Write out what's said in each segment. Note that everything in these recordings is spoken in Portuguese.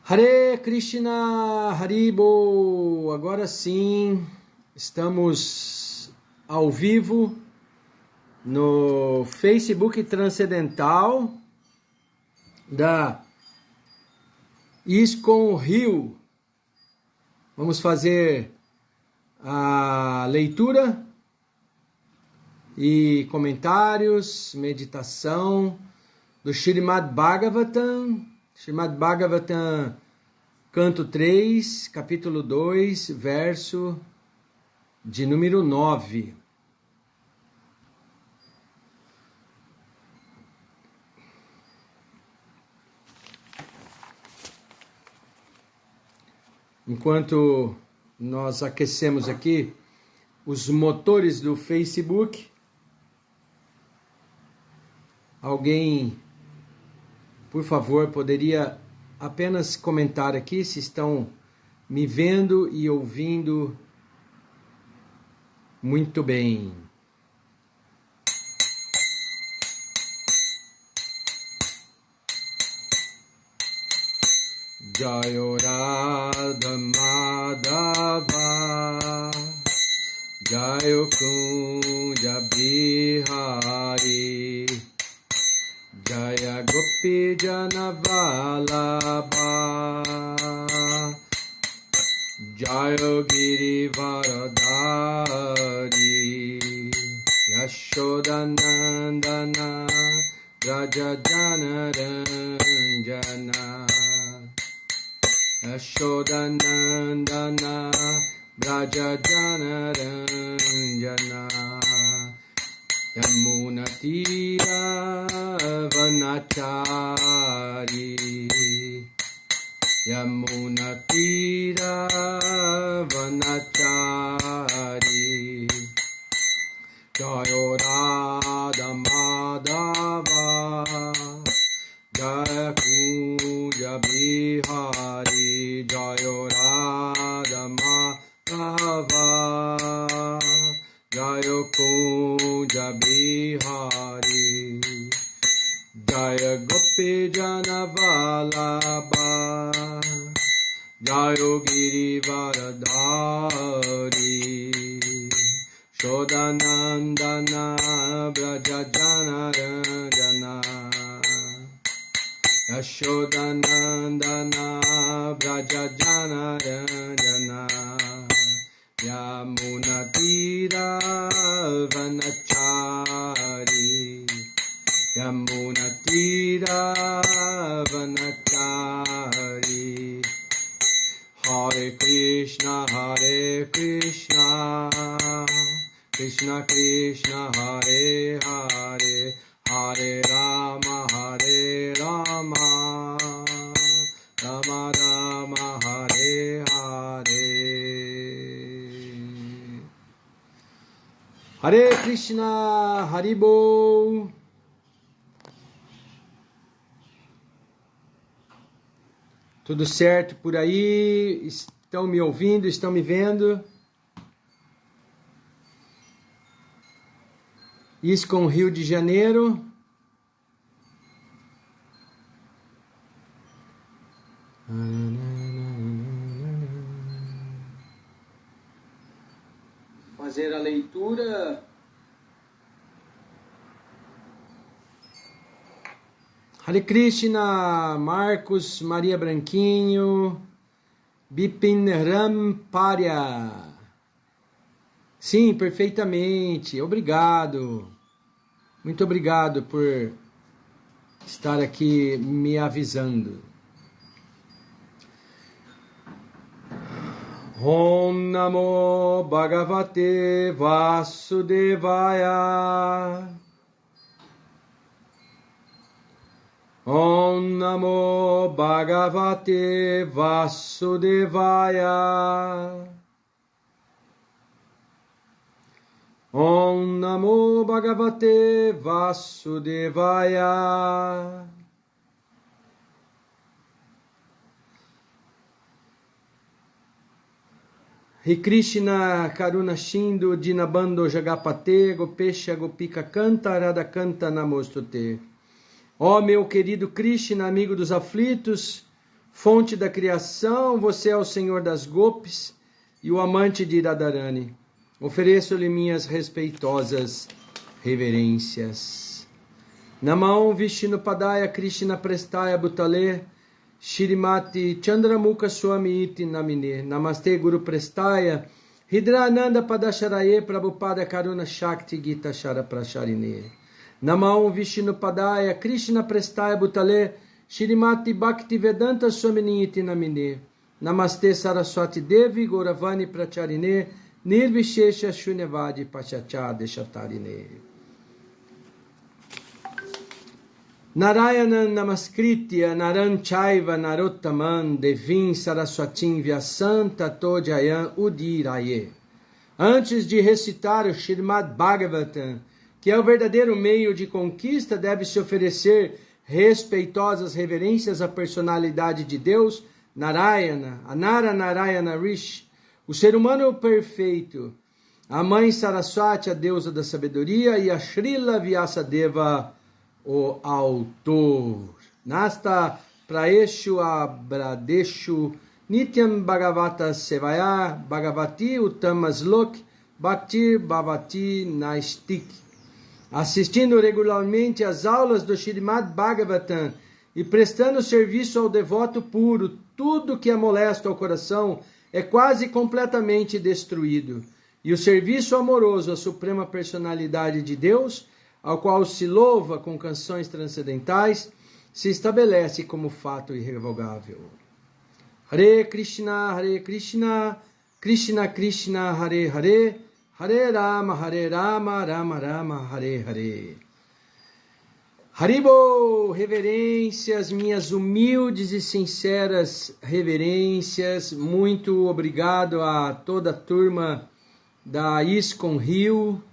Hare Krishna, Haribo. Agora sim, estamos ao vivo no Facebook Transcendental da ISKCON Rio. Vamos fazer a leitura e comentários, meditação do Srimad Bhagavatam, canto 3, capítulo 2, verso de número 9. Enquanto nós aquecemos aqui os motores do Facebook, alguém, por favor, poderia apenas comentar aqui se estão me vendo e ouvindo muito bem. Jayo Radha Madhava Jayo Kunja Bihari Jaya Gopi Jana Vallabha Jayo Giri Varadari Yashodanandana Raja Jana Ranjana Yashodanandana Raja Jana Ranjana Yamuna Tira Vanachari Yamuna Tira Vanachari Jayo Radha Madhava Jaya Kunja Bihari Jayo Radha Madhava Jayo Kunja Bihari Jaya Gopi Jana Vallabha Jayo Giri Varadari Shodanandana Braja Jana Ranjana Yashodanandana Braja Jana Ranjana Yamuna Tira Vanachari Yamuna Tira Vanachari Hare Krishna Krishna Krishna Hare Hare Hare Rama Rama Rama Hare Hare Hare Krishna, Haribo. Tudo certo por aí? Estão me ouvindo? Estão me vendo? ISKCON Rio de Janeiro. Fazer a leitura. Hare Krishna, Marcos, Maria Branquinho, Bipin Ramparya. Sim, perfeitamente. Obrigado. Muito obrigado por estar aqui me avisando. Om Namo Bhagavate Vasudevaya. Om Namo Bhagavate Vasudevaya. Om Namo Bhagavate Vasudevaya. Hare Krishna Karuna Shindu Dinabando Jagapate Gopesha Gopika Canta Radha Canta Namostute. Ó meu querido Krishna, amigo dos aflitos, fonte da criação, você é o Senhor das Gopis e o amante de Radharani. Ofereço-lhe minhas respeitosas reverências. Namah Vishnupadaya Krishna Prestaya Bhutale Shrimati Chandramukha Swami Iti Namine. Namaste Guru Prestaya Hridrananda Padasharaye Prabhupada Karuna Shakti Gita Shara Prasharine. Namah Vishnupadaya Krishna Prestaya Bhutale Shrimati Bhaktivedanta Swami Iti Namine. Namaste Saraswati Devi Gauravani Pracharine Nirvishesha Shunyavadi Pachacha Deshatarine. Narayana Namaskritya Naran Chaiva Narottaman Devim Saraswatim Vyasanta Todjayam Udiraye. Antes de recitar o Srimad Bhagavatam, que é o verdadeiro meio de conquista, deve-se oferecer respeitosas reverências à personalidade de Deus, Narayana, Anara Narayana Rishi, o ser humano perfeito, a mãe Saraswati, a deusa da sabedoria, e a Srila Vyasadeva, o autor. Nasta Praeshu Abradeshu Nityam Bhagavata Sevaya Bhagavati Uttamaslok Bhaktir Bhavati Naistik. Assistindo regularmente às aulas do Srimad Bhagavatam e prestando serviço ao devoto puro, tudo que é molesto ao coração é quase completamente destruído. E o serviço amoroso à Suprema Personalidade de Deus, ao qual se louva com canções transcendentais, se estabelece como fato irrevogável. Hare Krishna, Krishna Krishna, Hare Hare, Hare Rama, Rama Rama, Hare Hare. Haribo, reverências, minhas humildes e sinceras reverências. Muito obrigado a toda a turma da ISKCON Rio,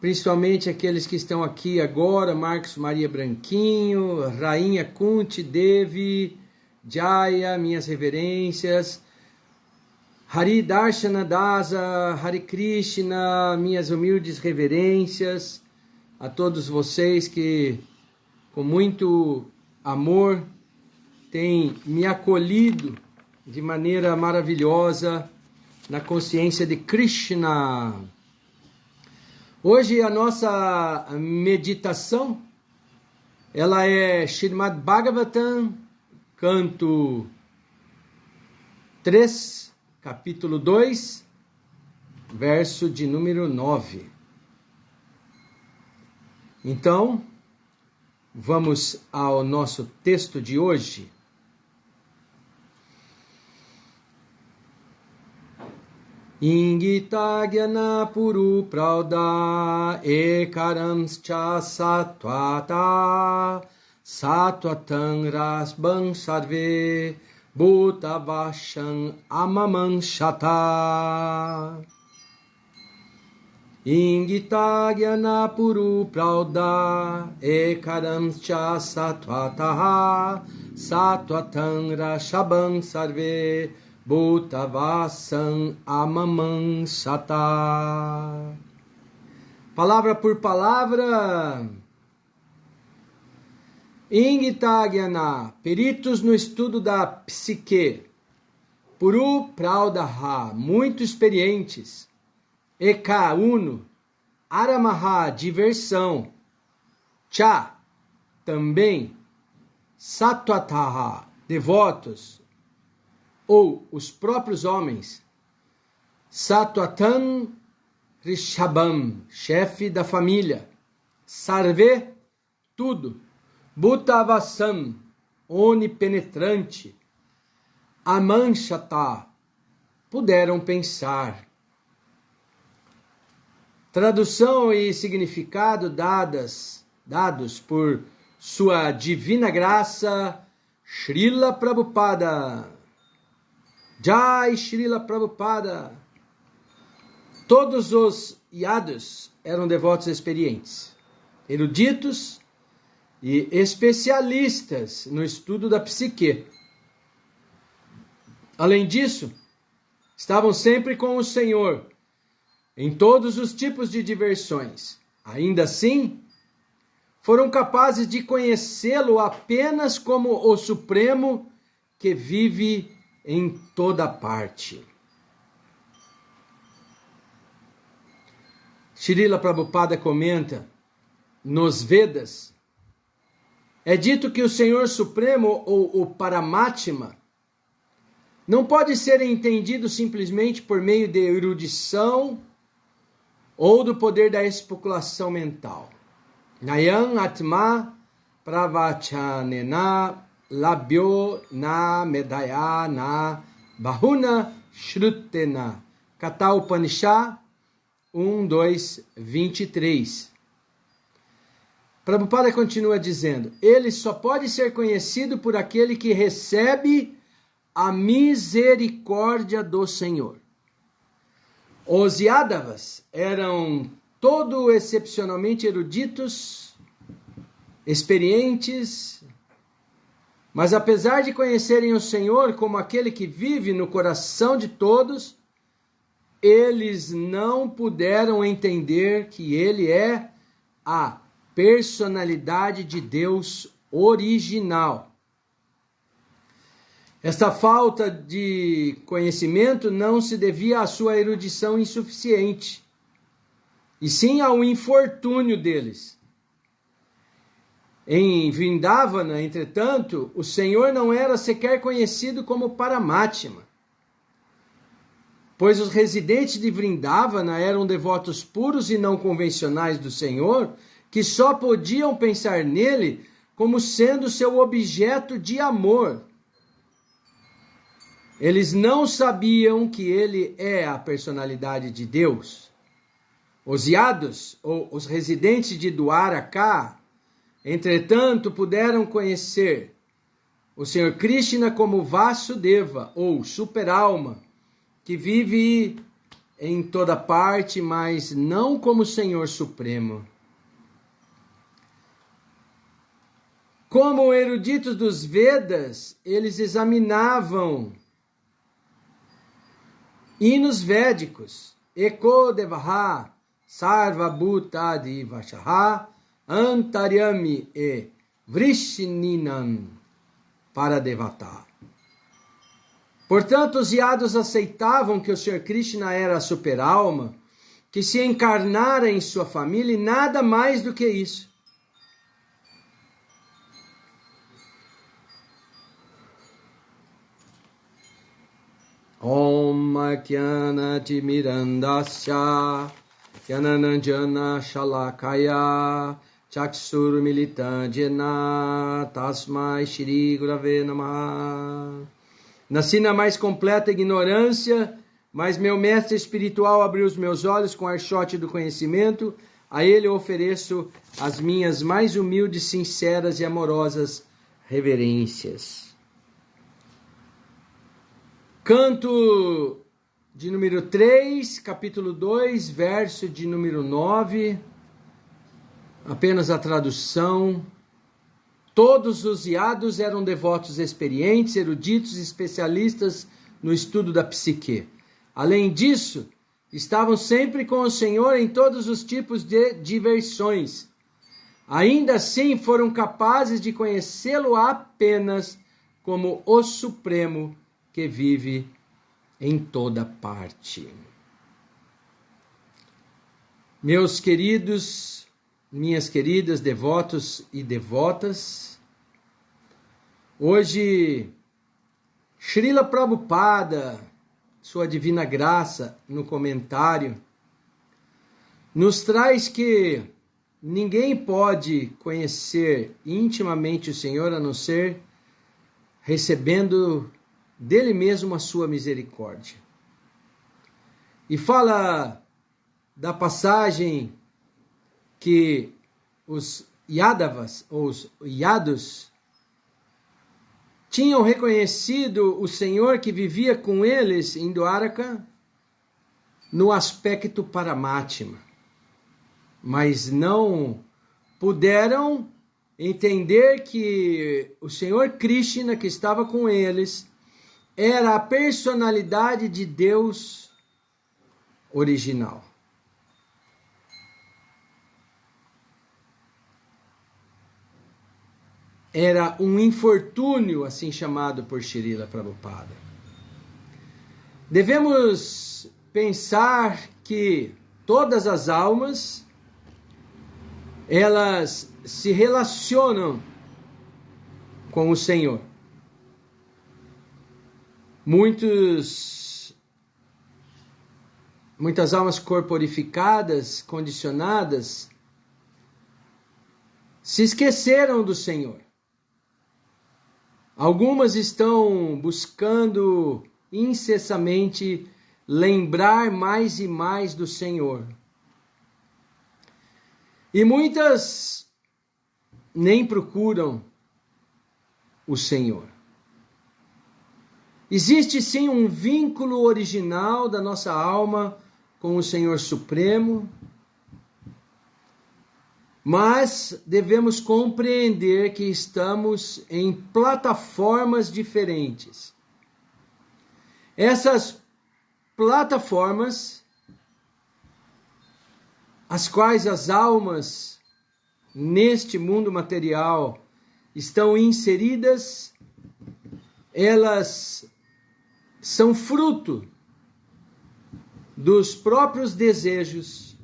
principalmente aqueles que estão aqui agora, Marcos Maria Branquinho, Rainha Kunti, Devi, Jaya, minhas reverências, Hari Darshana Dasa, Hare Krishna, minhas humildes reverências a todos vocês que com muito amor têm me acolhido de maneira maravilhosa na consciência de Krishna. Hoje a nossa meditação, ela é Srimad Bhagavatam, canto 3, capítulo 2, verso de número 9. Então, vamos ao nosso texto de hoje. Ingita Gyana Puru Prauda Ekaramscha Satvata Satvatam Rasbam Sarve Bhutavasham Amamam Shata. Ingita Gyana Puru Prauda Ekaramscha Satvata Satvatam Rashabam Sarve Bhutavasam Amamam Sata. Palavra por palavra. Ingita Gyana, peritos no estudo da psique. Puru Praudaha, muito experientes. Eka, uno. Aramaha, diversão. Cha, também. Satvataha, devotos. Ou os próprios homens, Satvatam Rishabam, chefe da família, Sarve, tudo, Bhutavasam, onipenetrante, Amanshata, puderam pensar. Tradução e significado dados por sua divina graça, Srila Prabhupada. Jai Srila Prabhupada. Todos os yadus eram devotos experientes, eruditos e especialistas no estudo da psique. Além disso, estavam sempre com o Senhor em todos os tipos de diversões. Ainda assim, foram capazes de conhecê-lo apenas como o Supremo que vive em toda parte. Srila Prabhupada comenta, nos Vedas, é dito que o Senhor Supremo, ou o Paramatma, não pode ser entendido simplesmente por meio de erudição ou do poder da especulação mental. Nayam Atma Pravachanena Labhyo Na Medaya Na Bahuna Shrutena. Katha Upanishad 1:2:23. Prabhupada continua dizendo, ele só pode ser conhecido por aquele que recebe a misericórdia do Senhor. Os Yadavas eram todo excepcionalmente eruditos, experientes, mas apesar de conhecerem o Senhor como aquele que vive no coração de todos, eles não puderam entender que ele é a personalidade de Deus original. Esta falta de conhecimento não se devia à sua erudição insuficiente, e sim ao infortúnio deles. Em Vrindavana, entretanto, o Senhor não era sequer conhecido como Paramatma, pois os residentes de Vrindavana eram devotos puros e não convencionais do Senhor, que só podiam pensar nele como sendo seu objeto de amor. Eles não sabiam que ele é a personalidade de Deus. Os Yadus, ou os residentes de Dwaraka, entretanto, puderam conhecer o Senhor Krishna como Vasudeva, ou super-alma, que vive em toda parte, mas não como Senhor Supremo. Como eruditos dos Vedas, eles examinavam hinos védicos, Eko Devaha, Sarva Bhutadi Vashaha, Antaryami e Vrishninam para Devata. Portanto, os Yadus aceitavam que o Sr. Krishna era a super-alma, que se encarnara em sua família e nada mais do que isso. Om Kyana Timirandasya Kyanananjana Shalakaya Chakshur Militandjena Tasmai Shri Gurave Namaha. Nasci na mais completa ignorância, mas meu mestre espiritual abriu os meus olhos com o archote do conhecimento. A ele eu ofereço as minhas mais humildes, sinceras e amorosas reverências. Canto de número 3, capítulo 2, verso de número 9. Apenas a tradução. Todos os Yadus eram devotos experientes, eruditos e especialistas no estudo da psique. Além disso, estavam sempre com o Senhor em todos os tipos de diversões. Ainda assim, foram capazes de conhecê-lo apenas como o Supremo que vive em toda parte. Meus queridos, minhas queridas devotos e devotas, hoje Srila Prabhupada, sua divina graça, no comentário, nos traz que ninguém pode conhecer intimamente o Senhor a não ser recebendo dele mesmo a sua misericórdia. E fala da passagem que os Yadavas, ou os Yadus, tinham reconhecido o Senhor que vivia com eles em Dwaraka no aspecto Paramatma, mas não puderam entender que o Senhor Krishna que estava com eles era a personalidade de Deus original. era um infortúnio, assim chamado por Srila Prabhupada. Devemos pensar que todas as almas, elas se relacionam com o Senhor. Muitas almas corporificadas, condicionadas, se esqueceram do Senhor. Algumas estão buscando incessantemente lembrar mais e mais do Senhor. E muitas nem procuram o Senhor. Existe sim um vínculo original da nossa alma com o Senhor Supremo, mas devemos compreender que estamos em plataformas diferentes. Essas plataformas, as quais as almas neste mundo material estão inseridas, elas são fruto dos próprios desejos,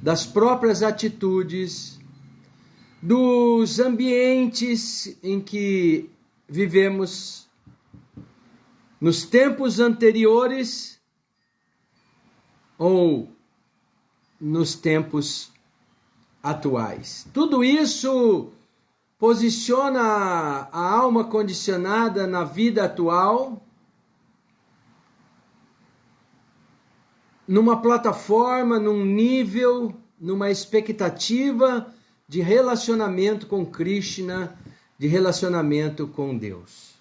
das próprias atitudes, dos ambientes em que vivemos nos tempos anteriores ou nos tempos atuais. Tudo isso posiciona a alma condicionada na vida atual numa plataforma, num nível, numa expectativa de relacionamento com Krishna, de relacionamento com Deus.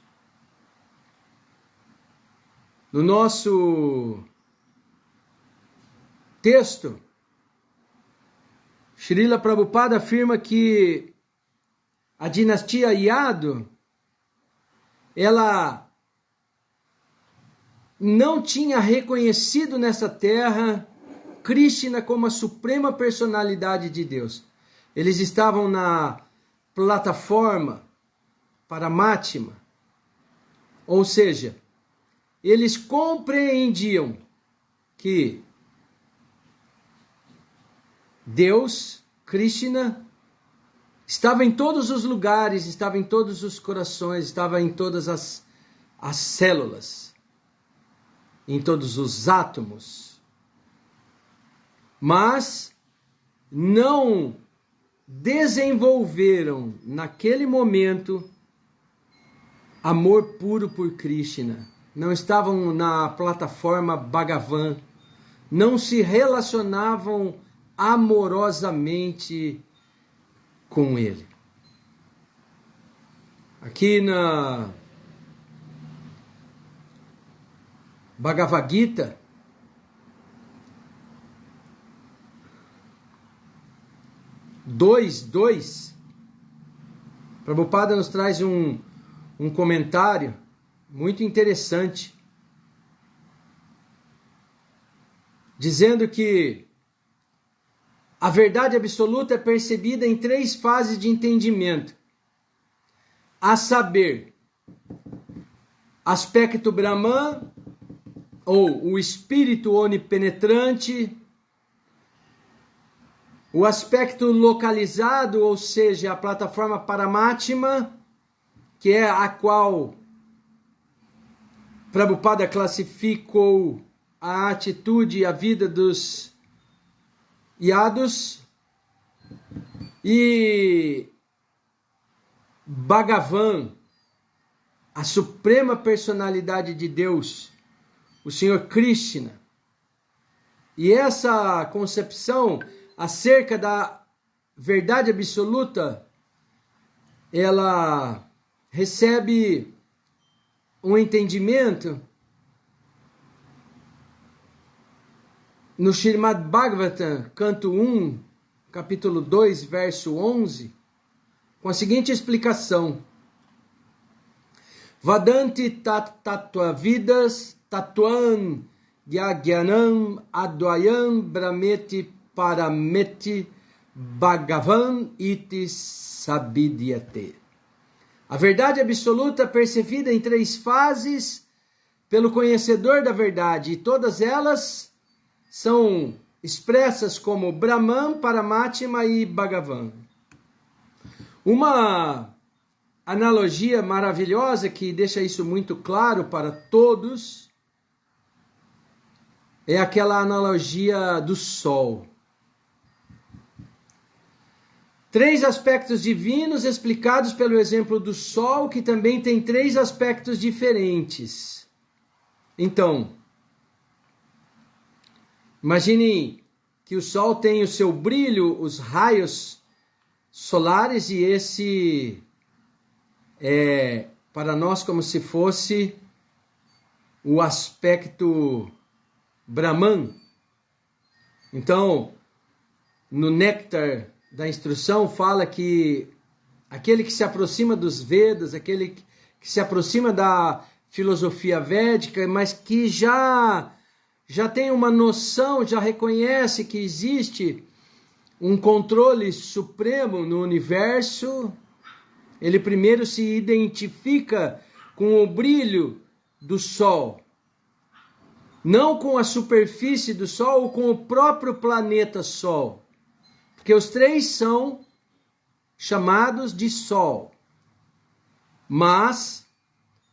No nosso texto, Srila Prabhupada afirma que a dinastia Yadu, ela não tinha reconhecido nessa terra Krishna como a suprema personalidade de Deus. Eles estavam na plataforma Paramatma, ou seja, eles compreendiam que Deus, Krishna, estava em todos os lugares, estava em todos os corações, estava em todas as células, em todos os átomos. Mas não desenvolveram naquele momento amor puro por Krishna. Não estavam na plataforma Bhagavan, não se relacionavam amorosamente com ele. Aqui na Bhagavad Gita, Prabhupada nos traz um comentário muito interessante, dizendo que a verdade absoluta é percebida em 3 fases de entendimento, a saber, aspecto Brahman, ou o espírito onipenetrante, o aspecto localizado, ou seja, a plataforma Paramatma, que é a qual Prabhupada classificou a atitude e a vida dos Yadus, e Bhagavan, a suprema personalidade de Deus, o Senhor Krishna. E essa concepção acerca da verdade absoluta, ela recebe um entendimento no Srimad Bhagavatam, canto 1, capítulo 2, verso 11, com a seguinte explicação: Vadanti tattva vidas tattuan gyagyanam advayam brahmeti parameti bhagavan iti sabidyate. A verdade absoluta percebida em 3 fases pelo conhecedor da verdade, e todas elas são expressas como Brahman, Paramatma e Bhagavan. Uma analogia maravilhosa que deixa isso muito claro para todos é aquela analogia do Sol. 3 aspectos divinos explicados pelo exemplo do Sol, que também tem 3 aspectos diferentes. Então, imagine que o Sol tem o seu brilho, os raios solares, e esse é para nós como se fosse o aspecto Brahman. Então, no Néctar da Instrução fala que aquele que se aproxima dos Vedas, aquele que se aproxima da filosofia védica, mas que já tem uma noção, já reconhece que existe um controle supremo no universo, ele primeiro se identifica com o brilho do Sol, não com a superfície do Sol ou com o próprio planeta Sol. Porque os 3 são chamados de Sol. Mas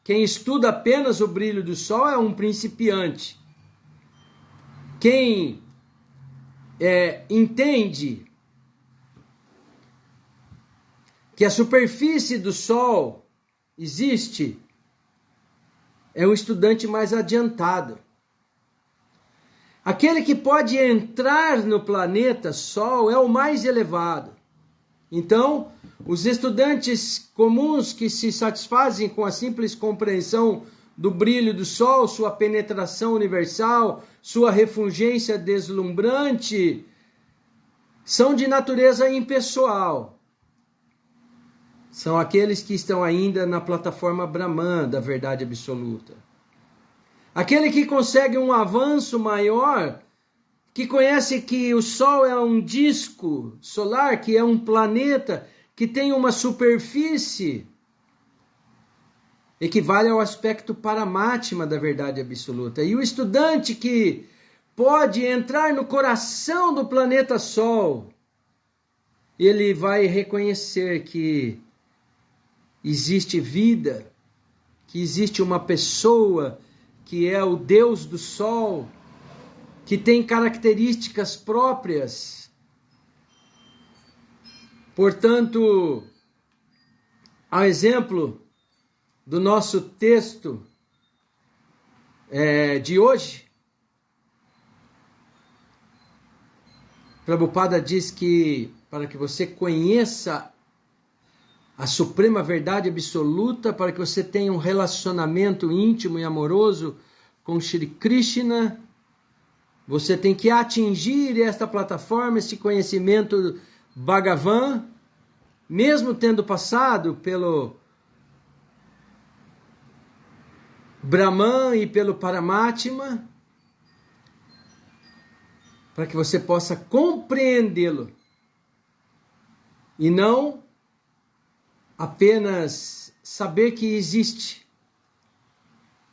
quem estuda apenas o brilho do Sol é um principiante. Quem entende que a superfície do Sol existe é um estudante mais adiantado. Aquele que pode entrar no planeta Sol é o mais elevado. Então, os estudantes comuns que se satisfazem com a simples compreensão do brilho do Sol, sua penetração universal, sua refulgência deslumbrante, são de natureza impessoal. São aqueles que estão ainda na plataforma Brahman da verdade absoluta. Aquele que consegue um avanço maior, que conhece que o Sol é um disco solar, que é um planeta, que tem uma superfície, equivale ao aspecto Paramatma da verdade absoluta. E o estudante que pode entrar no coração do planeta Sol, ele vai reconhecer que existe vida, que existe uma pessoa que é o Deus do Sol, que tem características próprias. Portanto, ao exemplo do nosso texto de hoje, Prabhupada diz que para que você conheça a suprema verdade absoluta, para que você tenha um relacionamento íntimo e amoroso com Shri Krishna, você tem que atingir esta plataforma, este conhecimento Bhagavan, mesmo tendo passado pelo Brahman e pelo Paramatma, para que você possa compreendê-lo e não apenas saber que existe,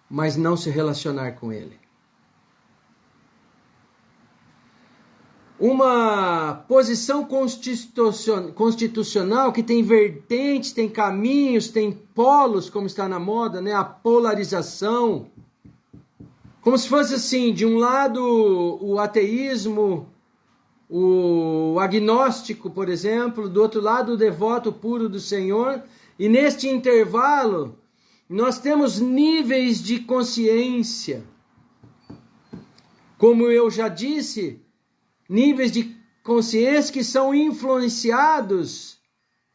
mas não se relacionar com ele. Uma posição constitucional que tem vertentes, tem caminhos, tem polos, como está na moda, né? A polarização. Como se fosse assim, de um lado o ateísmo, o agnóstico, por exemplo, do outro lado o devoto puro do Senhor, e neste intervalo nós temos níveis de consciência. Como eu já disse, níveis de consciência que são influenciados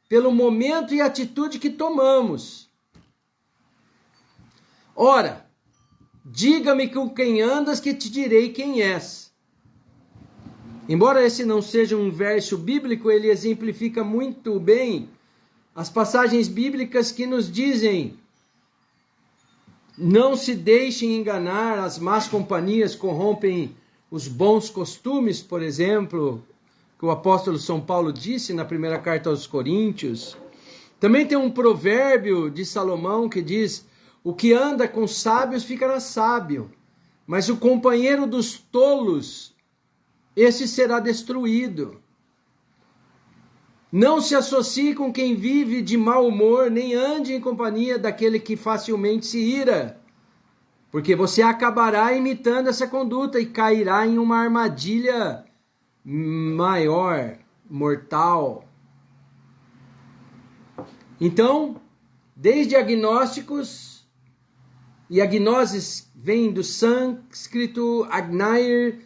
pelo momento e atitude que tomamos. Ora, diga-me com quem andas que te direi quem és. Embora esse não seja um verso bíblico, ele exemplifica muito bem as passagens bíblicas que nos dizem: não se deixem enganar, as más companhias corrompem os bons costumes, por exemplo, que o apóstolo São Paulo disse na primeira carta aos Coríntios. Também tem um provérbio de Salomão que diz: o que anda com sábios ficará sábio, mas o companheiro dos tolos, esse será destruído. Não se associe com quem vive de mau humor, nem ande em companhia daquele que facilmente se ira, porque você acabará imitando essa conduta e cairá em uma armadilha maior, mortal. Então, desde agnósticos, e agnoses vem do sânscrito, agnair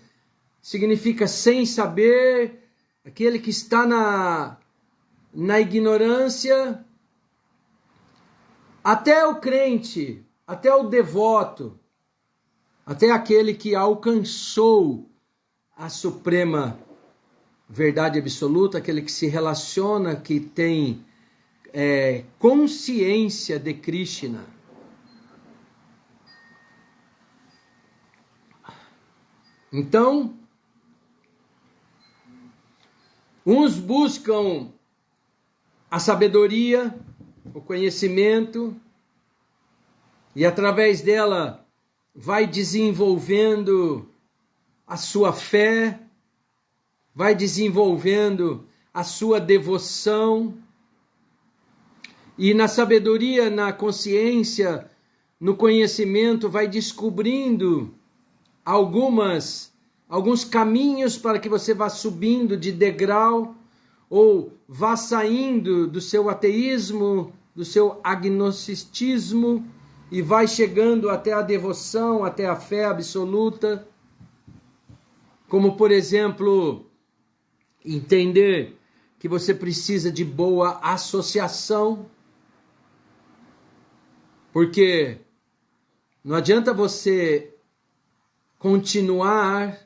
significa sem saber, aquele que está na ignorância, até o crente, até o devoto, até aquele que alcançou a suprema verdade absoluta, aquele que se relaciona, que tem consciência de Krishna. Então, uns buscam a sabedoria, o conhecimento, e através dela vai desenvolvendo a sua fé, vai desenvolvendo a sua devoção, e na sabedoria, na consciência, no conhecimento, vai descobrindo alguns caminhos para que você vá subindo de degrau, ou vá saindo do seu ateísmo, do seu agnosticismo, e vai chegando até a devoção, até a fé absoluta. Como, por exemplo, entender que você precisa de boa associação, porque não adianta você continuar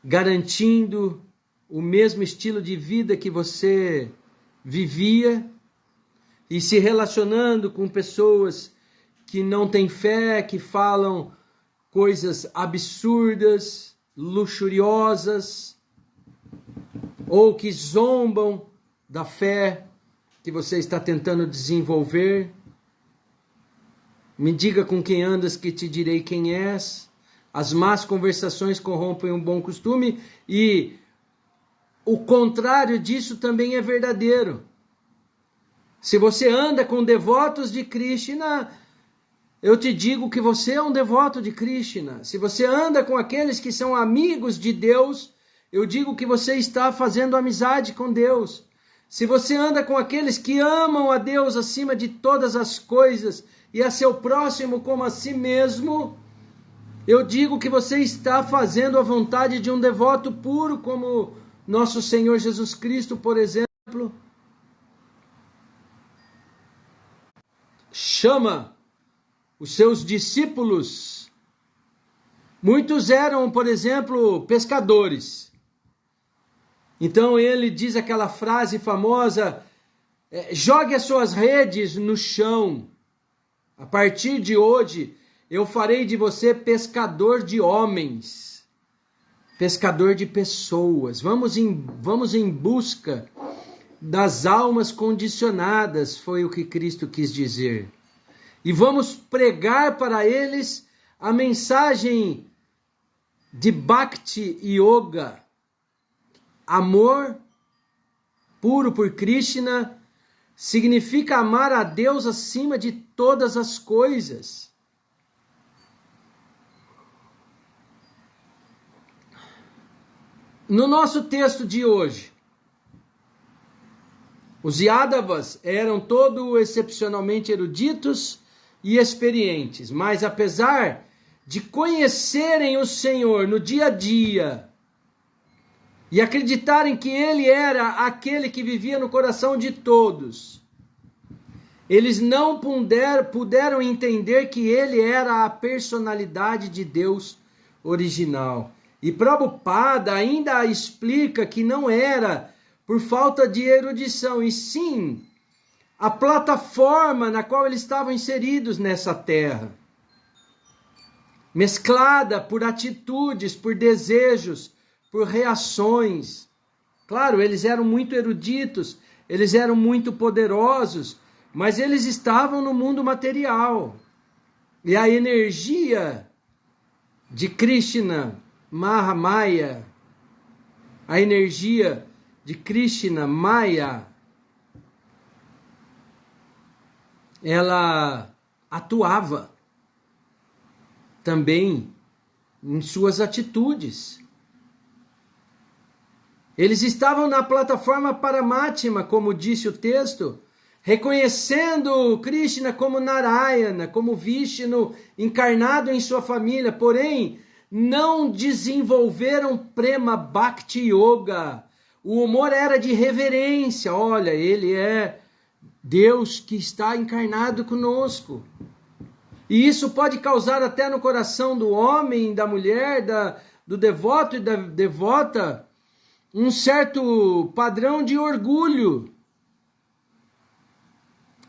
garantindo o mesmo estilo de vida que você vivia e se relacionando com pessoas que não têm fé, que falam coisas absurdas, luxuriosas, ou que zombam da fé que você está tentando desenvolver. Me diga com quem andas, que te direi quem és. As más conversações corrompem um bom costume, e o contrário disso também é verdadeiro. Se você anda com devotos de Krishna, eu te digo que você é um devoto de Krishna. Se você anda com aqueles que são amigos de Deus, eu digo que você está fazendo amizade com Deus. Se você anda com aqueles que amam a Deus acima de todas as coisas e a seu próximo como a si mesmo, eu digo que você está fazendo a vontade de um devoto puro, como nosso Senhor Jesus Cristo, por exemplo, chama os seus discípulos. Muitos eram, por exemplo, pescadores. Então ele diz aquela frase famosa: jogue as suas redes no chão. A partir de hoje, eu farei de você pescador de homens, pescador de pessoas. Vamos em busca das almas condicionadas, foi o que Cristo quis dizer. E vamos pregar para eles a mensagem de Bhakti Yoga, amor puro por Krishna, significa amar a Deus acima de todas as coisas. No nosso texto de hoje, os Yadavas eram todos excepcionalmente eruditos e experientes, mas apesar de conhecerem o Senhor no dia a dia e acreditarem que Ele era aquele que vivia no coração de todos, eles não puderam entender que Ele era a personalidade de Deus original. E Prabhupada ainda explica que não era por falta de erudição, e sim a plataforma na qual eles estavam inseridos nessa terra, mesclada por atitudes, por desejos, por reações. Claro, eles eram muito eruditos, eles eram muito poderosos, mas eles estavam no mundo material. E a energia de Krishna Mahamaya, a energia de Krishna Maya, ela atuava também em suas atitudes. Eles estavam na plataforma Paramatma, como disse o texto, reconhecendo Krishna como Narayana, como Vishnu encarnado em sua família, porém não desenvolveram Prema Bhakti Yoga. O humor era de reverência. Olha, ele é Deus que está encarnado conosco. E isso pode causar até no coração do homem, da mulher, do devoto e da devota, um certo padrão de orgulho.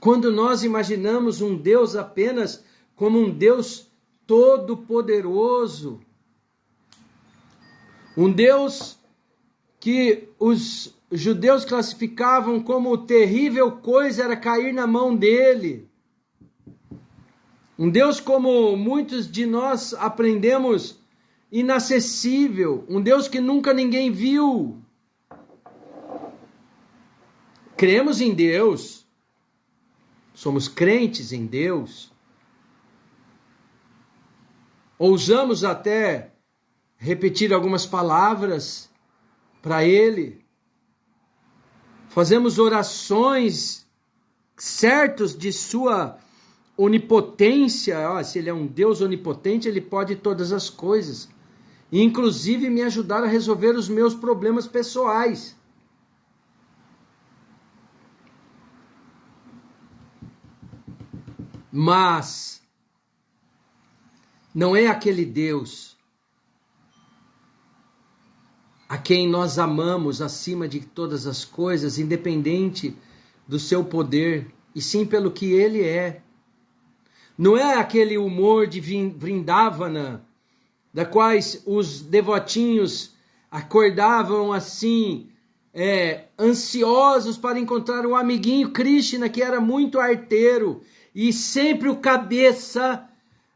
Quando nós imaginamos um Deus apenas como um Deus todo-poderoso, um Deus que os judeus classificavam como terrível coisa era cair na mão dele. Um Deus como muitos de nós aprendemos inacessível, um Deus que nunca ninguém viu. Cremos em Deus, somos crentes em Deus, ousamos até repetir algumas palavras para Ele, fazemos orações certos de sua onipotência. Se Ele é um Deus onipotente, Ele pode todas as coisas, e inclusive me ajudar a resolver os meus problemas pessoais. Mas não é aquele Deus a quem nós amamos acima de todas as coisas, independente do seu poder, e sim pelo que Ele é. Não é aquele humor de Vrindavana, da quais os devotinhos acordavam assim, ansiosos para encontrar o amiguinho Krishna, que era muito arteiro, e sempre o cabeça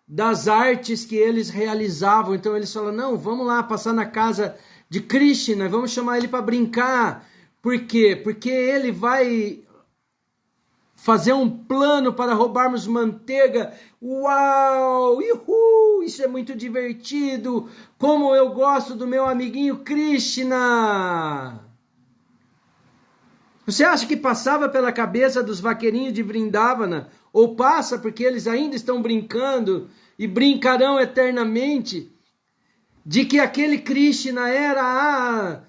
das artes que eles realizavam. Então eles falam, não, vamos lá passar na casa de Krishna, vamos chamar ele para brincar. Por quê? Porque ele vai fazer um plano para roubarmos manteiga. Uau! Uhul! Isso é muito divertido! Como eu gosto do meu amiguinho Krishna! Você acha que passava pela cabeça dos vaqueirinhos de Vrindavana? Ou passa porque eles ainda estão brincando e brincarão eternamente, de que aquele Krishna era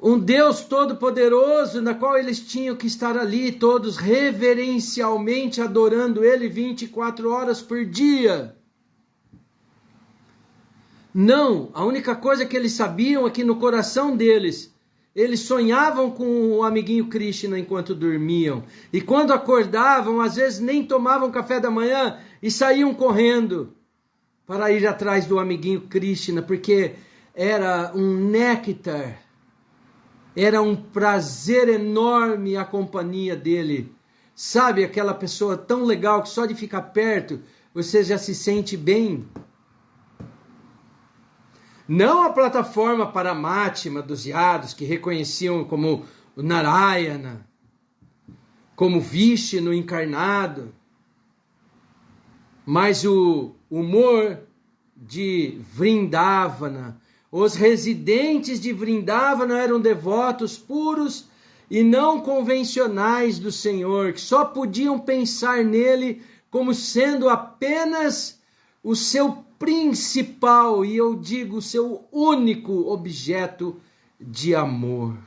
um Deus todo-poderoso, na qual eles tinham que estar ali todos reverencialmente adorando Ele 24 horas por dia? Não, a única coisa que eles sabiam é que no coração deles, eles sonhavam com o amiguinho Krishna enquanto dormiam. E quando acordavam, às vezes nem tomavam café da manhã e saíam correndo para ir atrás do amiguinho Krishna, porque era um néctar, era um prazer enorme a companhia dele. Sabe, aquela pessoa tão legal que só de ficar perto você já se sente bem? Não a plataforma Paramatma dos Yados, que reconheciam como o Narayana, como Vishnu encarnado, mas o humor de Vrindavana. Os residentes de Vrindavana eram devotos puros e não convencionais do Senhor, que só podiam pensar nele como sendo apenas o seu principal, e eu digo, seu único objeto de amor.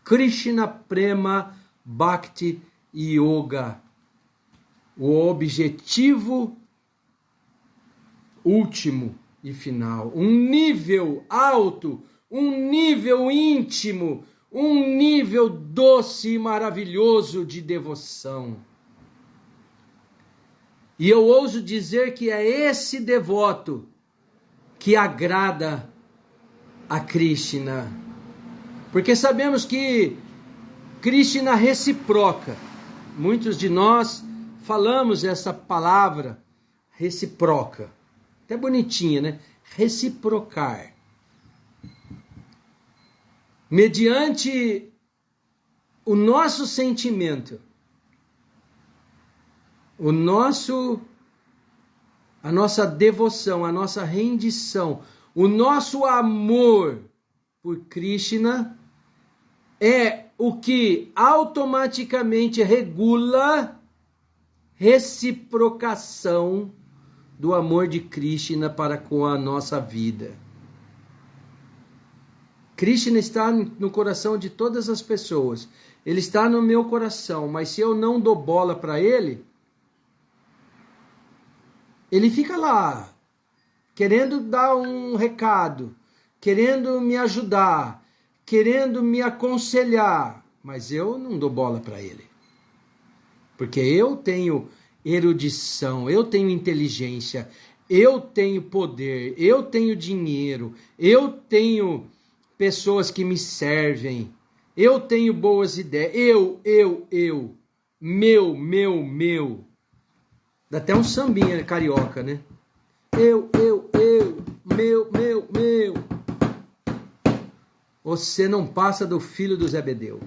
Krishna Prema Bhakti Yoga. O objetivo último e final. Um nível alto, um nível íntimo, um nível doce e maravilhoso de devoção. E eu ouso dizer que é esse devoto que agrada a Krishna. Porque sabemos que Krishna reciproca. Muitos de nós falamos essa palavra reciproca. Até bonitinha, né? Reciprocar. Mediante o nosso sentimento, a nossa devoção, a nossa rendição, o nosso amor por Krishna é o que automaticamente regula reciprocação do amor de Krishna para com a nossa vida. Krishna está no coração de todas as pessoas. Ele está no meu coração, mas se eu não dou bola para ele, ele fica lá, querendo dar um recado, querendo me ajudar, querendo me aconselhar, mas eu não dou bola para ele. Porque eu tenho erudição, eu tenho inteligência, eu tenho poder, eu tenho dinheiro, eu tenho pessoas que me servem, eu tenho boas ideias, eu, meu. Dá até um sambinha carioca, né? Eu, meu. Você não passa do filho do Zebedeu.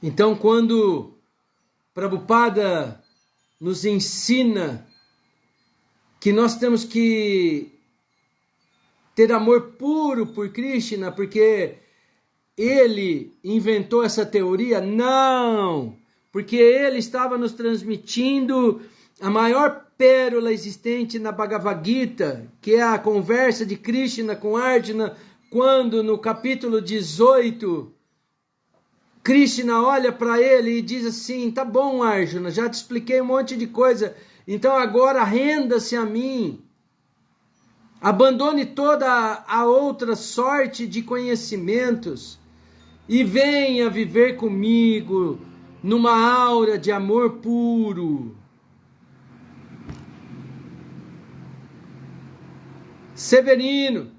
Então, quando Prabhupada nos ensina que nós temos que ter amor puro por Krishna, porque ele inventou essa teoria? Não! Porque ele estava nos transmitindo a maior pérola existente na Bhagavad Gita, que é a conversa de Krishna com Arjuna, quando no capítulo 18, Krishna olha para ele e diz assim: tá bom, Arjuna, já te expliquei um monte de coisa, então agora renda-se a mim. Abandone toda a outra sorte de conhecimentos e venha viver comigo numa aura de amor puro. Severino,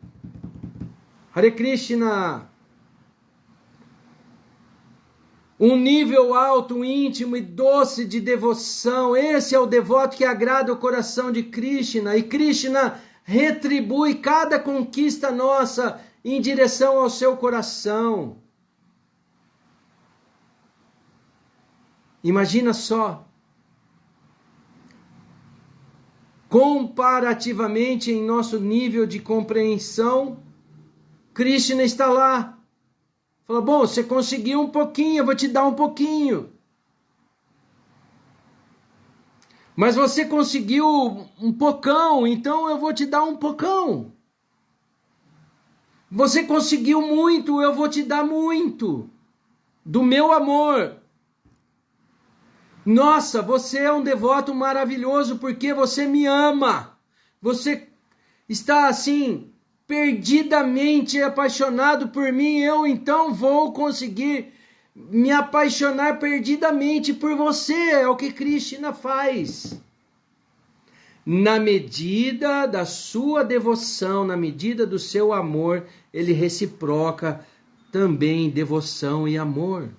Hare Krishna. Um nível alto, íntimo e doce de devoção. Esse é o devoto que agrada o coração de Krishna. E Krishna retribui cada conquista nossa em direção ao seu coração. Imagina só. Comparativamente em nosso nível de compreensão, Krishna está lá. Fala, bom, você conseguiu um pouquinho, eu vou te dar um pouquinho. Mas você conseguiu um pocão, então eu vou te dar um pocão. Você conseguiu muito, eu vou te dar muito. Do meu amor. Nossa, você é um devoto maravilhoso porque você me ama. Você está assim, perdidamente apaixonado por mim. Eu então vou conseguir me apaixonar perdidamente por você. É o que Krishna faz. Na medida da sua devoção, na medida do seu amor, ele reciproca também devoção e amor.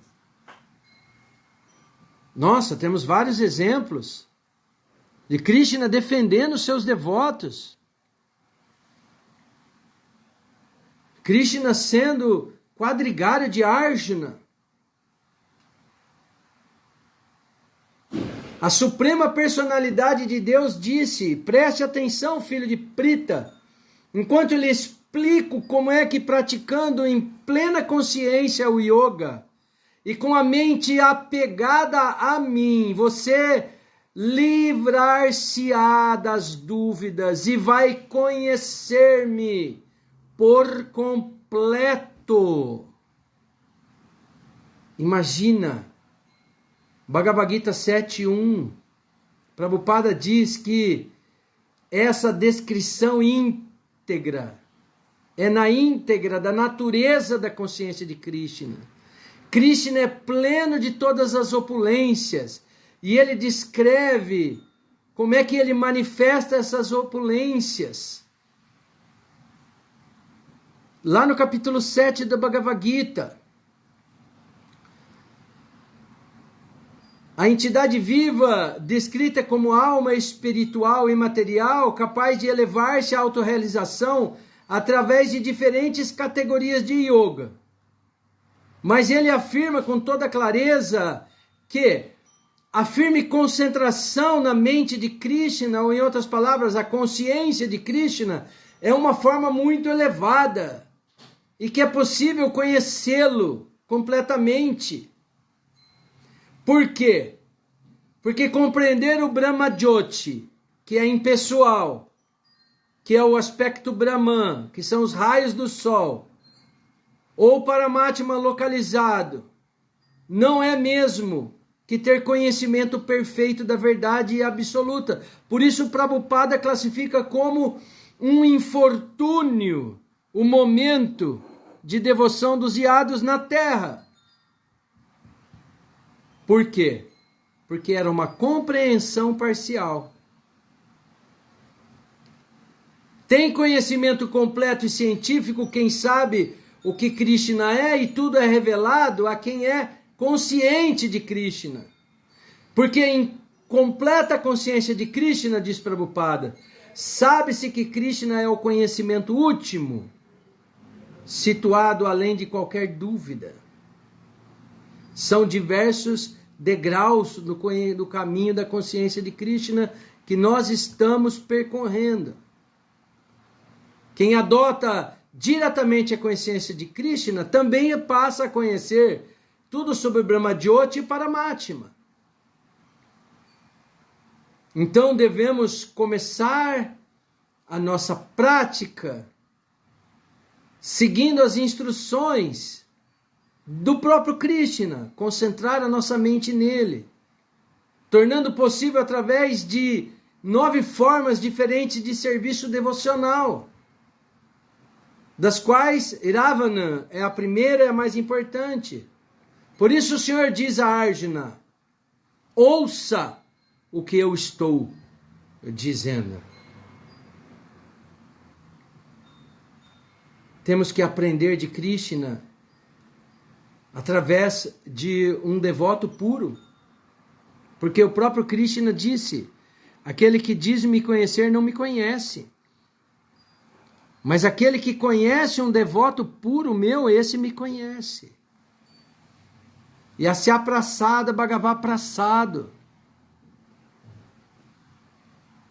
Nossa, temos vários exemplos de Krishna defendendo seus devotos. Krishna sendo quadrigário de Arjuna. A suprema personalidade de Deus disse: preste atenção, filho de Prita, enquanto eu lhe explico como é que praticando em plena consciência o yoga e com a mente apegada a mim, você livrar-se-á das dúvidas e vai conhecer-me por completo. Imagina, Bhagavad Gita 7.1, Prabhupada diz que essa descrição íntegra é na íntegra da natureza da consciência de Krishna. Krishna é pleno de todas as opulências e ele descreve como é que ele manifesta essas opulências. Lá no capítulo 7 da Bhagavad Gita, A entidade viva, descrita como alma espiritual e material, capaz de elevar-se à autorrealização através de diferentes categorias de yoga. Mas ele afirma com toda clareza que a firme concentração na mente de Krishna, ou em outras palavras, a consciência de Krishna, é uma forma muito elevada e que é possível conhecê-lo completamente. Por quê? Porque compreender o Brahma Jyoti, que é impessoal, que é o aspecto Brahman, que são os raios do sol, ou Paramatma localizado, não é mesmo que ter conhecimento perfeito da verdade absoluta. Por isso Prabhupada classifica como um infortúnio o momento de devoção dos iados na terra. Por quê? Porque era uma compreensão parcial. Tem conhecimento completo e científico quem sabe o que Krishna é, e tudo é revelado a quem é consciente de Krishna. Porque em completa consciência de Krishna, diz Prabhupada, sabe-se que Krishna é o conhecimento último, situado além de qualquer dúvida. São diversos degraus do caminho da consciência de Krishna que nós estamos percorrendo. Quem adota diretamente a consciência de Krishna também passa a conhecer tudo sobre Brahma Jyoti e Paramatma. Então devemos começar a nossa prática seguindo as instruções do próprio Krishna, concentrar a nossa mente nele, tornando possível através de 9 formas diferentes de serviço devocional, das quais Ravana é a primeira e a mais importante. Por isso o Senhor diz a Arjuna, ouça o que eu estou dizendo. Temos que aprender de Krishna através de um devoto puro. Porque o próprio Krishna disse, aquele que diz me conhecer não me conhece. Mas aquele que conhece um devoto puro meu, esse me conhece. E a se apraçada, Bhagavá praçado.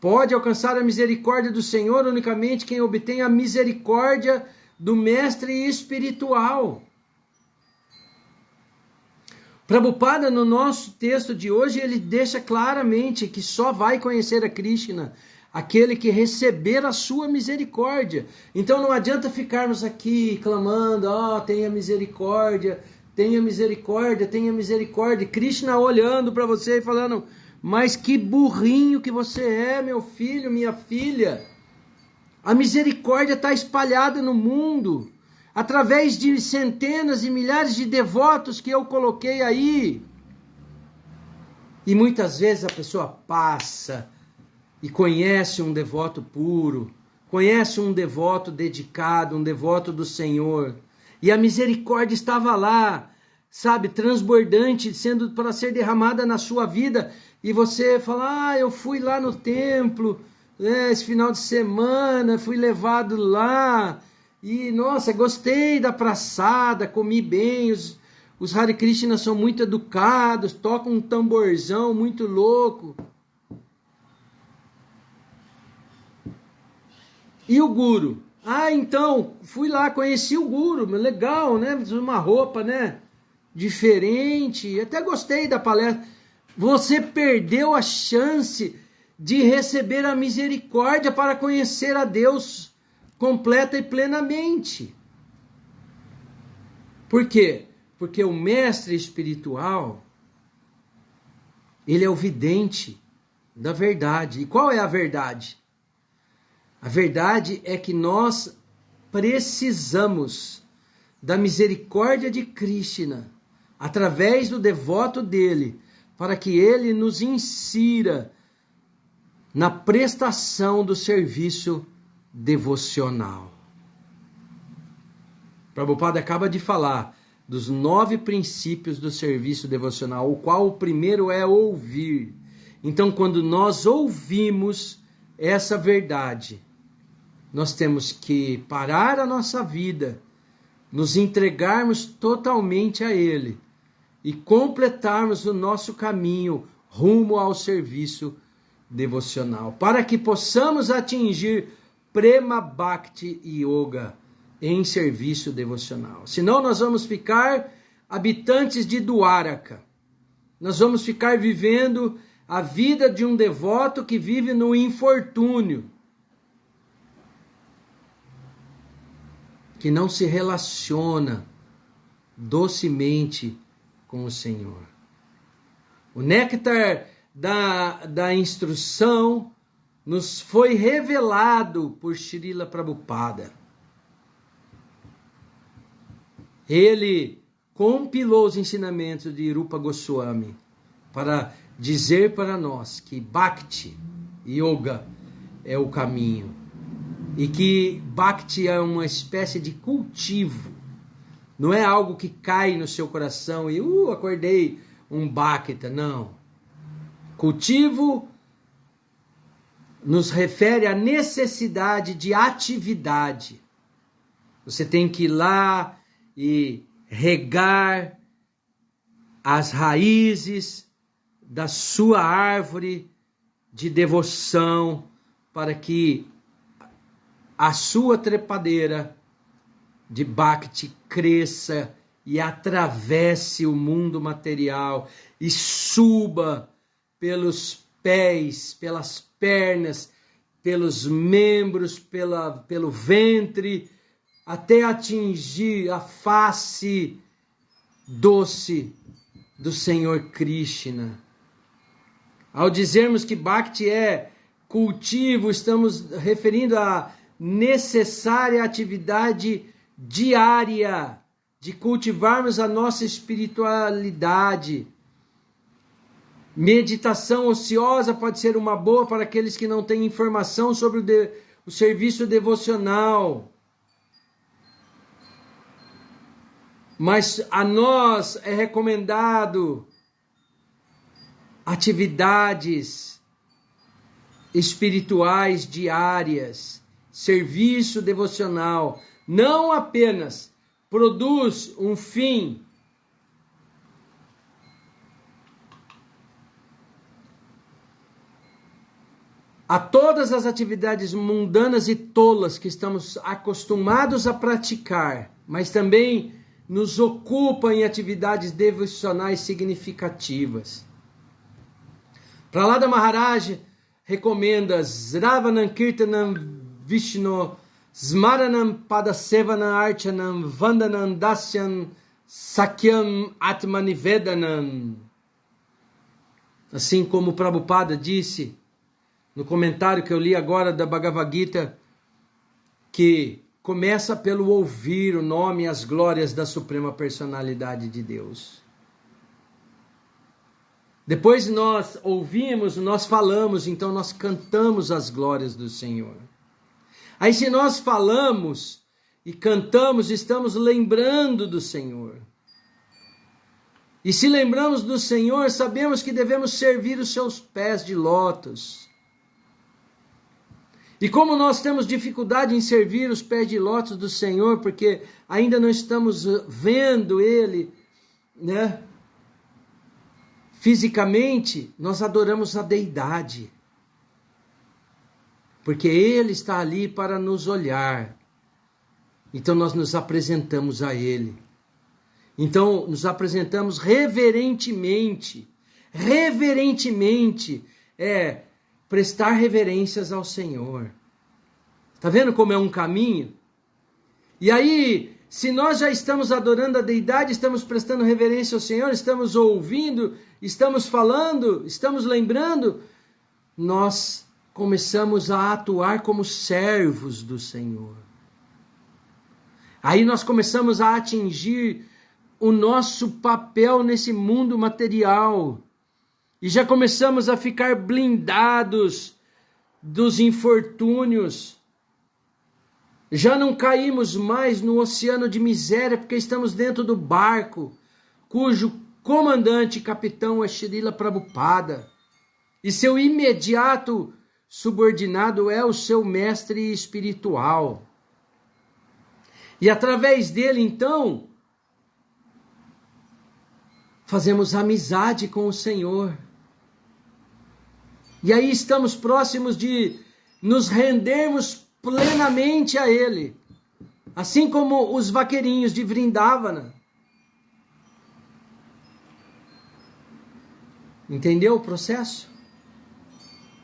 Pode alcançar a misericórdia do Senhor unicamente quem obtém a misericórdia do mestre espiritual. Prabhupada, no nosso texto de hoje, ele deixa claramente que só vai conhecer a Krishna aquele que receber a sua misericórdia. Então não adianta ficarmos aqui clamando, tenha misericórdia, tenha misericórdia, tenha misericórdia. Krishna olhando para você e falando, mas que burrinho que você é, meu filho, minha filha. A misericórdia está espalhada no mundo, através de centenas e milhares de devotos que eu coloquei aí. E muitas vezes a pessoa passa e conhece um devoto puro, conhece um devoto dedicado, um devoto do Senhor. E a misericórdia estava lá, sabe, transbordante, sendo para ser derramada na sua vida. E você fala, eu fui lá no templo, esse final de semana, fui levado lá. E, nossa, gostei da praçada, comi bem, os Hare Krishna são muito educados, tocam um tamborzão muito louco. E o Guru? Então, fui lá, conheci o Guru, legal, né? Uma roupa, né? Diferente, até gostei da palestra. Você perdeu a chance de receber a misericórdia para conhecer a Deus completa e plenamente. Por quê? Porque o mestre espiritual, ele é o vidente da verdade. E qual é a verdade? A verdade é que nós precisamos da misericórdia de Krishna, através do devoto dele, para que ele nos insira na prestação do serviço devocional. Prabhupada acaba de falar, dos 9 princípios do serviço devocional, o qual o primeiro é ouvir. Então, quando nós ouvimos essa verdade, nós temos que parar a nossa vida, nos entregarmos totalmente a Ele e completarmos o nosso caminho rumo ao serviço devocional, para que possamos atingir Prema Bhakti Yoga em serviço devocional. Senão nós vamos ficar habitantes de Dwaraka. Nós vamos ficar vivendo a vida de um devoto que vive no infortúnio, que não se relaciona docemente com o Senhor. O néctar da instrução nos foi revelado por Srila Prabhupada. Ele compilou os ensinamentos de Rupa Goswami para dizer para nós que Bhakti Yoga é o caminho e que Bhakti é uma espécie de cultivo, não é algo que cai no seu coração e acordei um Bhakta, não. Cultivo nos refere à necessidade de atividade. Você tem que ir lá e regar as raízes da sua árvore de devoção para que a sua trepadeira de Bhakti cresça e atravesse o mundo material e suba pelos pés, pelas pernas, pelos membros, pelo ventre, até atingir a face doce do Senhor Krishna. Ao dizermos que Bhakti é cultivo, estamos referindo à necessária atividade diária de cultivarmos a nossa espiritualidade. Meditação ociosa pode ser uma boa para aqueles que não têm informação sobre o serviço devocional. Mas a nós é recomendado atividades espirituais diárias, serviço devocional, não apenas produz um fim a todas as atividades mundanas e tolas que estamos acostumados a praticar, mas também nos ocupa em atividades devocionais significativas. Prahlada Maharaj recomenda Sravanam Kirtanam Vishnu Smaranam Padasevanam Archanam Vandanam Dasyam Sakyam Atmanivedanam. Assim como Prabhupada disse no comentário que eu li agora da Bhagavad Gita, que começa pelo ouvir o nome e as glórias da Suprema Personalidade de Deus. Depois nós ouvimos, nós falamos, então nós cantamos as glórias do Senhor. Aí se nós falamos e cantamos, estamos lembrando do Senhor. E se lembramos do Senhor, sabemos que devemos servir os seus pés de lótus. E como nós temos dificuldade em servir os pés de lótus do Senhor, porque ainda não estamos vendo Ele, né? Fisicamente, nós adoramos a deidade. Porque Ele está ali para nos olhar. Então nós nos apresentamos a Ele. Então nos apresentamos reverentemente. Reverentemente é prestar reverências ao Senhor. Está vendo como é um caminho? E aí, se nós já estamos adorando a deidade, estamos prestando reverência ao Senhor, estamos ouvindo, estamos falando, estamos lembrando, nós começamos a atuar como servos do Senhor. Aí nós começamos a atingir o nosso papel nesse mundo material. E já começamos a ficar blindados dos infortúnios. Já não caímos mais no oceano de miséria porque estamos dentro do barco, cujo comandante e capitão é Srila Prabhupada, e seu imediato subordinado é o seu mestre espiritual. E através dele, então, fazemos amizade com o Senhor. E aí estamos próximos de nos rendermos plenamente a Ele. Assim como os vaqueirinhos de Vrindavana. Entendeu o processo?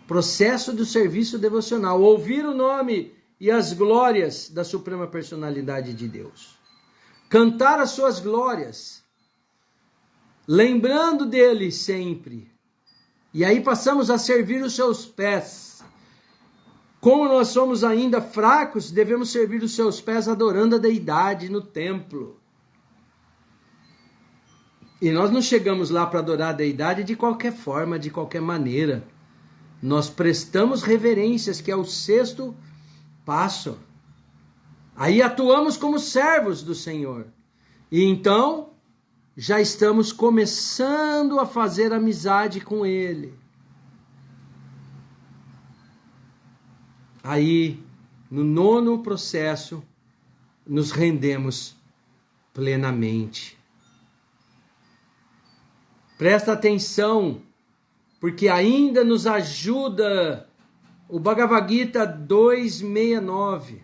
Processo do serviço devocional. Ouvir o nome e as glórias da Suprema Personalidade de Deus. Cantar as suas glórias. Lembrando dele sempre. E aí passamos a servir os seus pés. Como nós somos ainda fracos, devemos servir os seus pés adorando a deidade no templo. E nós não chegamos lá para adorar a deidade de qualquer forma, de qualquer maneira. Nós prestamos reverências, que é o 6º passo. Aí atuamos como servos do Senhor. E então, já estamos começando a fazer amizade com Ele. Aí, no 9º processo, nos rendemos plenamente. Presta atenção, porque ainda nos ajuda o Bhagavad Gita 2.69.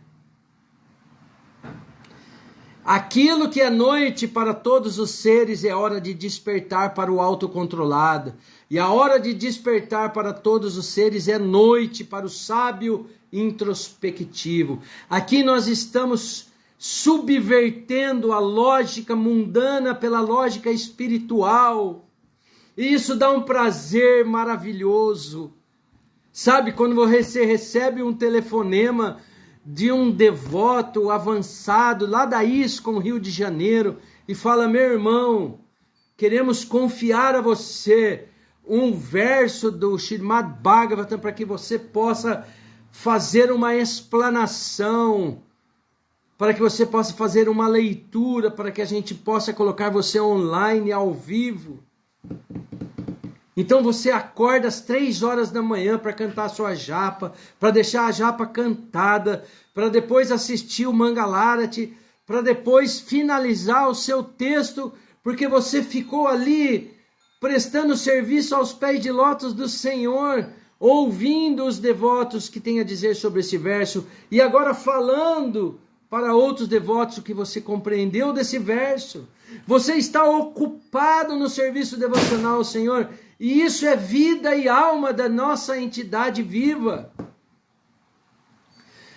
Aquilo que é noite para todos os seres é hora de despertar para o autocontrolado. E a hora de despertar para todos os seres é noite para o sábio introspectivo. Aqui nós estamos subvertendo a lógica mundana pela lógica espiritual. E isso dá um prazer maravilhoso. Sabe, quando você recebe um telefonema de um devoto avançado lá da ISKCON, Rio de Janeiro, e fala: meu irmão, queremos confiar a você um verso do Srimad Bhagavatam para que você possa fazer uma explanação, para que você possa fazer uma leitura, para que a gente possa colocar você online, ao vivo. Então você acorda às 3 horas da manhã para cantar a sua japa, para deixar a japa cantada, para depois assistir o Mangalarati, para depois finalizar o seu texto, porque você ficou ali prestando serviço aos pés de lótus do Senhor, ouvindo os devotos que têm a dizer sobre esse verso, e agora falando para outros devotos o que você compreendeu desse verso. Você está ocupado no serviço devocional ao Senhor, e isso é vida e alma da nossa entidade viva.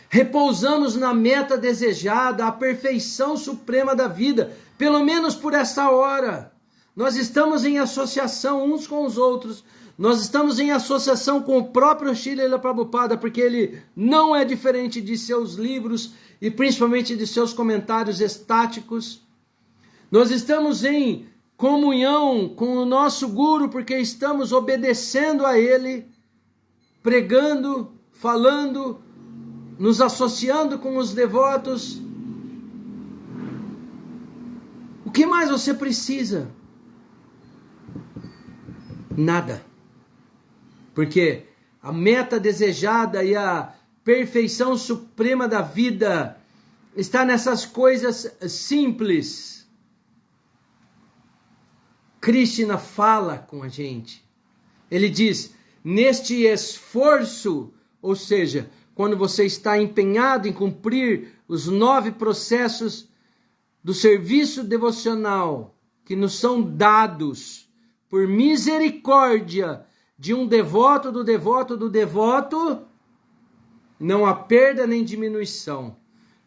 Repousamos na meta desejada, a perfeição suprema da vida, pelo menos por essa hora. Nós estamos em associação uns com os outros, nós estamos em associação com o próprio Srila Prabhupada, porque ele não é diferente de seus livros e principalmente de seus comentários estáticos. Nós estamos em comunhão com o nosso Guru, porque estamos obedecendo a ele, pregando, falando, nos associando com os devotos. O que mais você precisa? Nada. Porque a meta desejada e a perfeição suprema da vida está nessas coisas simples. Krishna fala com a gente. Ele diz: neste esforço, ou seja, quando você está empenhado em cumprir os 9 processos do serviço devocional que nos são dados por misericórdia de um devoto, do devoto, do devoto, não há perda nem diminuição.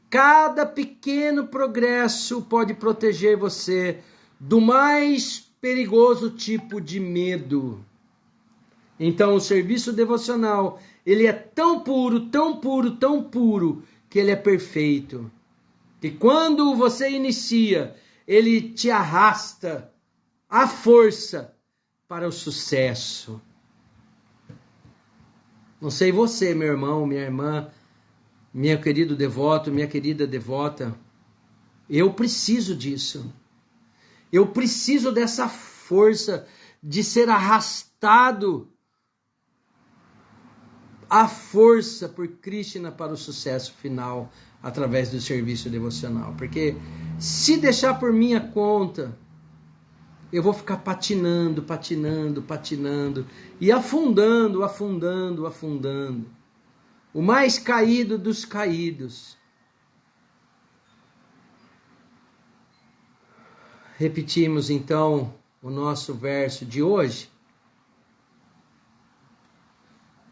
Cada pequeno progresso pode proteger você do mais perigoso tipo de medo. Então o serviço devocional, ele é tão puro, tão puro, tão puro, que ele é perfeito. E quando você inicia, ele te arrasta à força para o sucesso. Não sei você, meu irmão, minha irmã, Meu querido devoto, minha querida devota, eu preciso disso. Eu preciso dessa força de ser arrastado à força por Krishna para o sucesso final através do serviço devocional. Porque se deixar por minha conta, eu vou ficar patinando e afundando. O mais caído dos caídos. Repetimos então o nosso verso de hoje.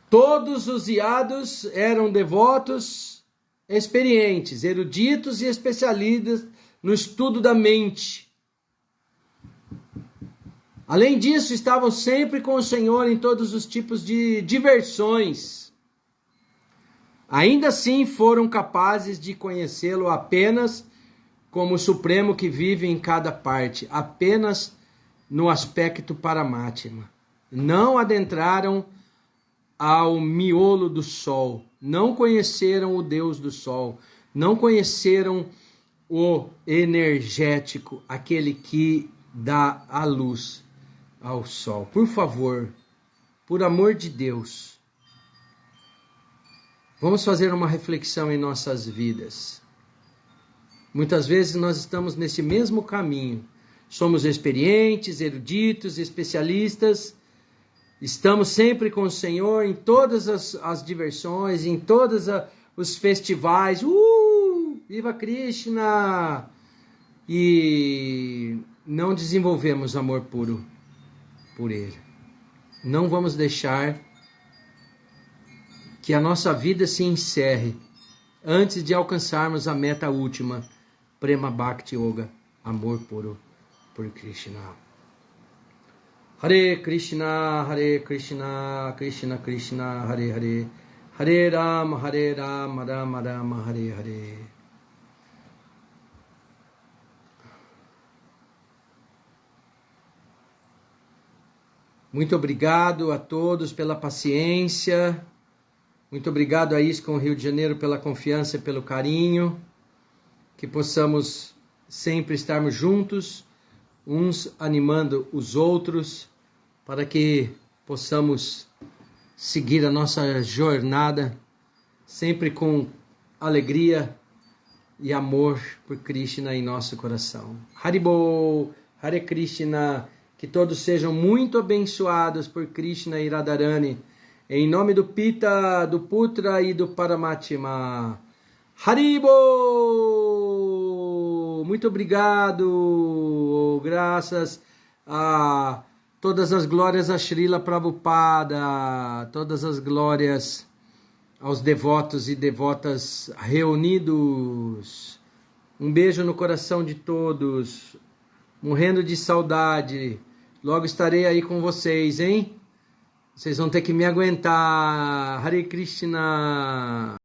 Todos os iados eram devotos, experientes, eruditos e especialistas no estudo da mente. Além disso, estavam sempre com o Senhor em todos os tipos de diversões. Ainda assim, foram capazes de conhecê-lo apenas como o Supremo que vive em cada parte, apenas no aspecto Paramatma. Não adentraram ao miolo do Sol, não conheceram o Deus do Sol, não conheceram o energético, aquele que dá a luz ao Sol. Por favor, por amor de Deus, vamos fazer uma reflexão em nossas vidas. Muitas vezes nós estamos nesse mesmo caminho. Somos experientes, eruditos, especialistas. Estamos sempre com o Senhor em todas as diversões, em todos os festivais. Viva Krishna! E não desenvolvemos amor puro por Ele. Não vamos deixar que a nossa vida se encerre antes de alcançarmos a meta última, Prema Bhakti Yoga, amor puro por Krishna. Hare Krishna, Krishna Krishna, Hare Hare, Hare Rama, Rama Rama, Hare Hare. Muito obrigado a todos pela paciência. Muito obrigado a ISKCON Rio de Janeiro pela confiança e pelo carinho. Que possamos sempre estarmos juntos, uns animando os outros, para que possamos seguir a nossa jornada sempre com alegria e amor por Krishna em nosso coração. Haribol, Hare Krishna, que todos sejam muito abençoados por Krishna e Radharani, em nome do Pita, do Putra e do Paramatma. Haribol! Muito obrigado, graças a todas as glórias a Srila Prabhupada, todas as glórias aos devotos e devotas reunidos. Um beijo no coração de todos, morrendo de saudade. Logo estarei aí com vocês, hein? Vocês vão ter que me aguentar. Hare Krishna!